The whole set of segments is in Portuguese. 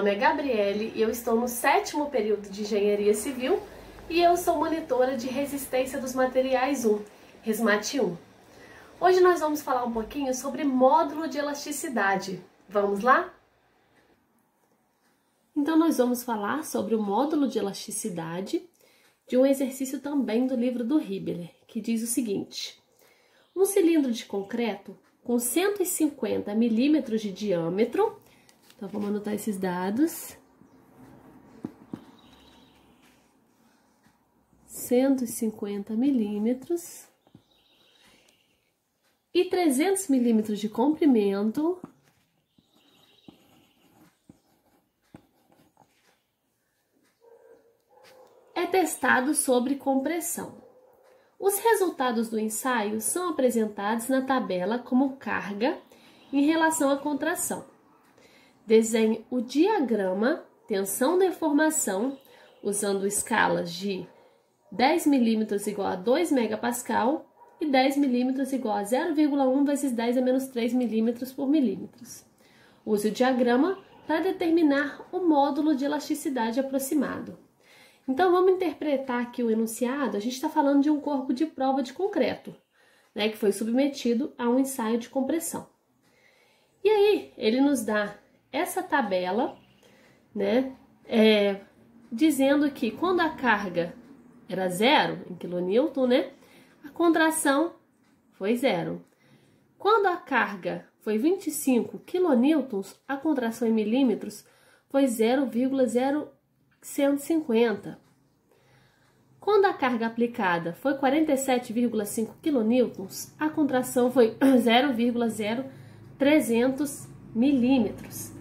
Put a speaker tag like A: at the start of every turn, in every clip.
A: nome é Gabriele e eu estou no 7º período de Engenharia Civil e eu sou monitora de Resistência dos Materiais 1, RESMAT 1. Hoje nós vamos falar um pouquinho sobre módulo de elasticidade. Vamos lá? Então nós vamos falar sobre o módulo de elasticidade de um exercício também do livro do Hibbeler, que diz o seguinte: um cilindro de concreto com 150 milímetros de diâmetro. Então, vamos anotar esses dados. 150 milímetros e 300 milímetros de comprimento. É testado sobre compressão. Os resultados do ensaio são apresentados na tabela como carga em relação à contração. Desenhe o diagrama tensão-deformação usando escalas de 10 milímetros igual a 2 megapascal e 10 milímetros igual a 0,1 vezes 10 a menos 3 milímetros por milímetros. Use o diagrama para determinar o módulo de elasticidade aproximado. Então, vamos interpretar aqui o enunciado. A gente está falando de um corpo de prova de concreto, né, que foi submetido a um ensaio de compressão. E aí, ele nos dá essa tabela, né, dizendo que quando a carga era 0 em quilonewton, né, a contração foi 0. Quando a carga foi 25 quilonewtons, a contração em milímetros foi 0,0150. Quando a carga aplicada foi 47,5 quilonewtons, a contração foi 0,0300 milímetros.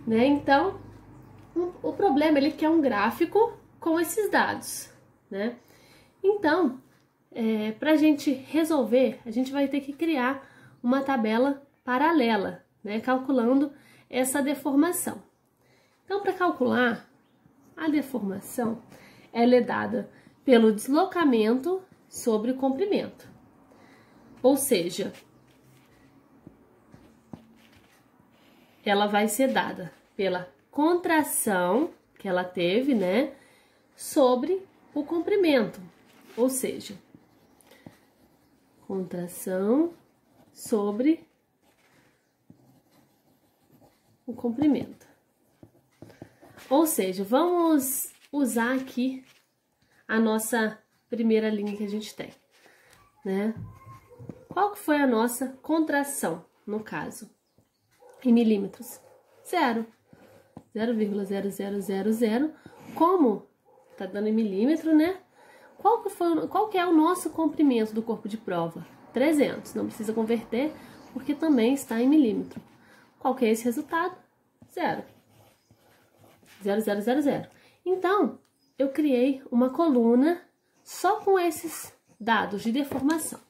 A: Né? Então, o problema ele quer um gráfico com esses dados. Né? Então, para a gente resolver, a gente vai ter que criar uma tabela paralela, né? Calculando essa deformação. Então, para calcular a deformação, ela é dada pelo deslocamento sobre o comprimento. Ou seja, ela vai ser dada pela contração que ela teve, né, sobre o comprimento. Ou seja, contração sobre o comprimento. Ou seja, vamos usar aqui a nossa primeira linha que a gente tem, né? Qual que foi a nossa contração, no caso? Em milímetros? 0. 0,0000. Como tá dando em milímetro, né? Qual que é o nosso comprimento do corpo de prova? 300. Não precisa converter, porque também está em milímetro. Qual que é esse resultado? 0. 0,000. Então, eu criei uma coluna só com esses dados de deformação.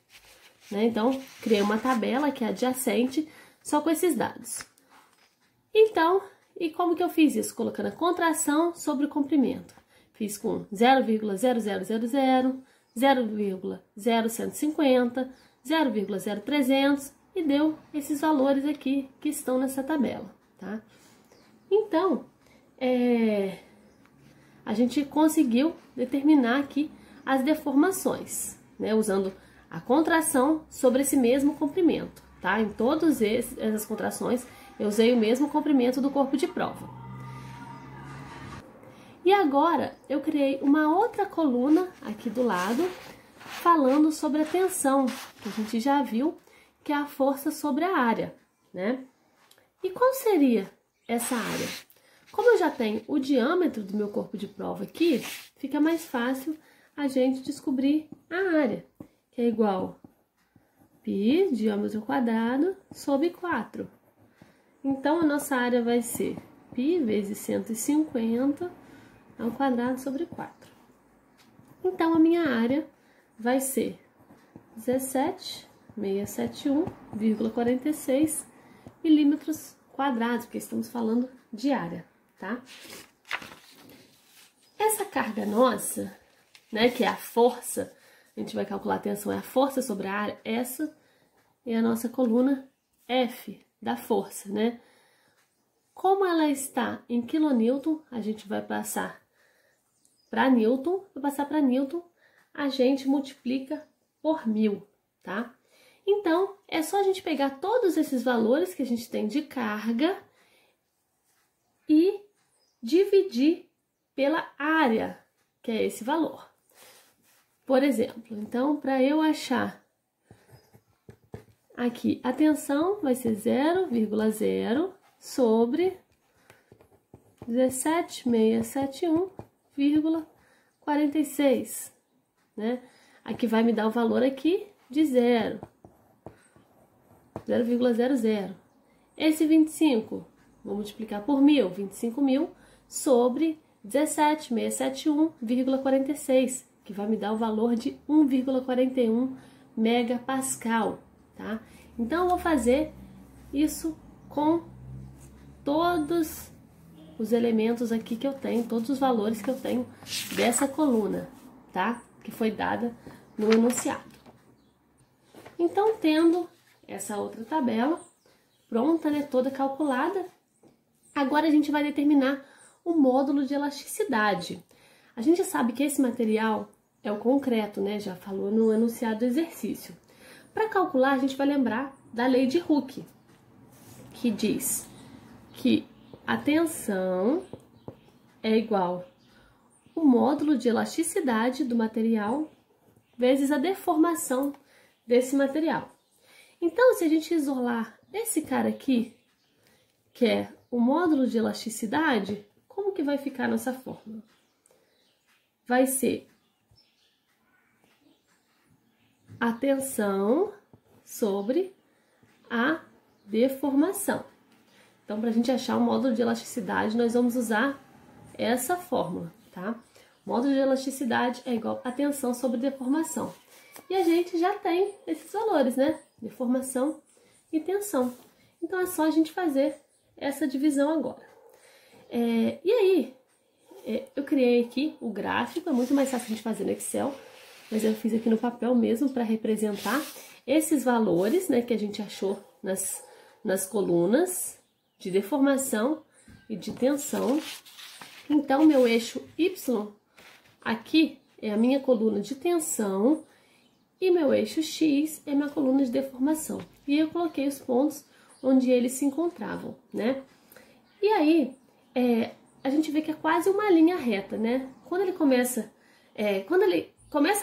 A: Né? Então, criei uma tabela que é adjacente só com esses dados. Então, e como que eu fiz isso? Colocando a contração sobre o comprimento. Fiz com 0,0000, 0,0150, 0,0300 e deu esses valores aqui que estão nessa tabela, tá? Então, a gente conseguiu determinar aqui as deformações, né? Usando a contração sobre esse mesmo comprimento, tá? Em todas essas contrações, eu usei o mesmo comprimento do corpo de prova. E agora, eu criei uma outra coluna aqui do lado, falando sobre a tensão, que a gente já viu, que é a força sobre a área, né? E qual seria essa área? Como eu já tenho o diâmetro do meu corpo de prova aqui, fica mais fácil a gente descobrir a área, que é igual π, diâmetro quadrado, sobre 4. Então, a nossa área vai ser π vezes 150 ao quadrado sobre 4. Então, a minha área vai ser 17.671,46 milímetros quadrados, porque estamos falando de área, tá? Essa carga nossa, né, que é a força, a gente vai calcular a tensão, é a força sobre a área, essa é a nossa coluna F da força, né? Como ela está em quilonewton, a gente vai passar para newton. Para passar para newton, a gente multiplica por 1000, tá? Então, é só a gente pegar todos esses valores que a gente tem de carga e dividir pela área, que é esse valor. Por exemplo, então, para eu achar aqui a tensão, vai ser 0,0 sobre 17.671,46, né? Aqui vai me dar o valor aqui de 0,00. Esse 25, vou multiplicar por 1000, 25.000 sobre 17.671,46, que vai me dar o valor de 1,41 megapascal, tá? Então, eu vou fazer isso com todos os elementos aqui que eu tenho, todos os valores que eu tenho dessa coluna, tá? Que foi dada no enunciado. Então, tendo essa outra tabela pronta, né, toda calculada, agora a gente vai determinar o módulo de elasticidade. A gente sabe que esse material é o concreto, né? Já falou no enunciado do exercício. Para calcular, a gente vai lembrar da lei de Hooke, que diz que a tensão é igual ao módulo de elasticidade do material vezes a deformação desse material. Então, se a gente isolar esse cara aqui, que é o módulo de elasticidade, como que vai ficar nossa fórmula? Vai ser a tensão sobre a deformação. Então, para a gente achar o módulo de elasticidade, nós vamos usar essa fórmula, tá? O módulo de elasticidade é igual a tensão sobre deformação. E a gente já tem esses valores, né? Deformação e tensão. Então, é só a gente fazer essa divisão agora. E aí, eu criei aqui o gráfico, é muito mais fácil de fazer no Excel, mas eu fiz aqui no papel mesmo para representar esses valores, né, que a gente achou nas colunas de deformação e de tensão. Então, meu eixo Y aqui é a minha coluna de tensão e meu eixo X é minha coluna de deformação. E eu coloquei os pontos onde eles se encontravam, né? E aí, a gente vê que é quase uma linha reta, né? Quando ele começa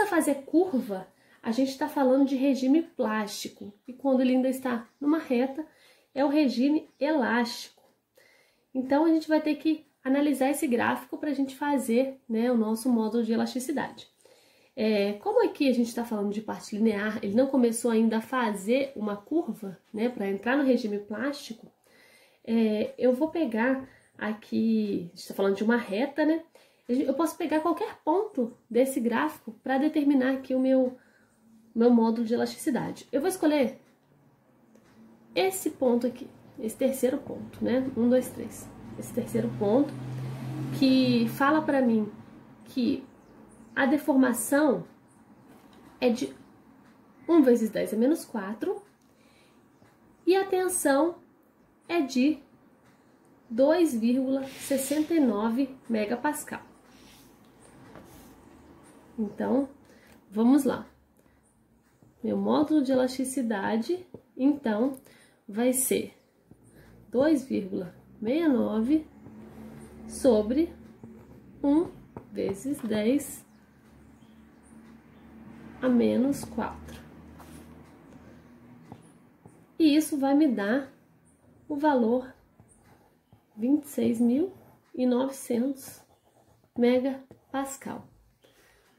A: a fazer curva, a gente está falando de regime plástico. E quando ele ainda está numa reta, é o regime elástico. Então, a gente vai ter que analisar esse gráfico para a gente fazer, né, o nosso módulo de elasticidade. Como aqui a gente está falando de parte linear, ele não começou ainda a fazer uma curva, né, para entrar no regime plástico, eu vou pegar aqui, a gente está falando de uma reta, né? Eu posso pegar qualquer ponto desse gráfico para determinar aqui o meu módulo de elasticidade. Eu vou escolher esse ponto aqui, esse terceiro ponto, né? 1, 2, 3. Esse terceiro ponto que fala para mim que a deformação é de 1 vezes 10 a menos 4 e a tensão é de 2,69 megapascal. Então, vamos lá. Meu módulo de elasticidade, então, vai ser 2,69 sobre 1 vezes 10 a menos 4. E isso vai me dar o valor 26.900 megapascal.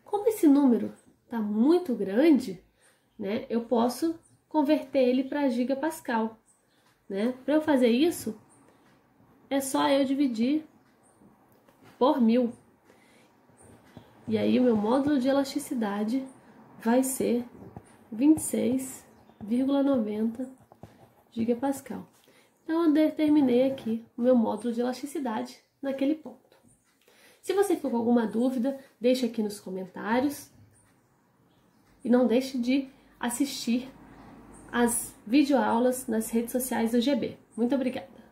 A: Como esse número está muito grande, né, eu posso converter ele para gigapascal, né? Para eu fazer isso, é só eu dividir por 1000. E aí o meu módulo de elasticidade vai ser 26,90 gigapascal. Então, eu determinei aqui o meu módulo de elasticidade naquele ponto. Se você ficou com alguma dúvida, deixe aqui nos comentários. E não deixe de assistir as videoaulas nas redes sociais do GB. Muito obrigada!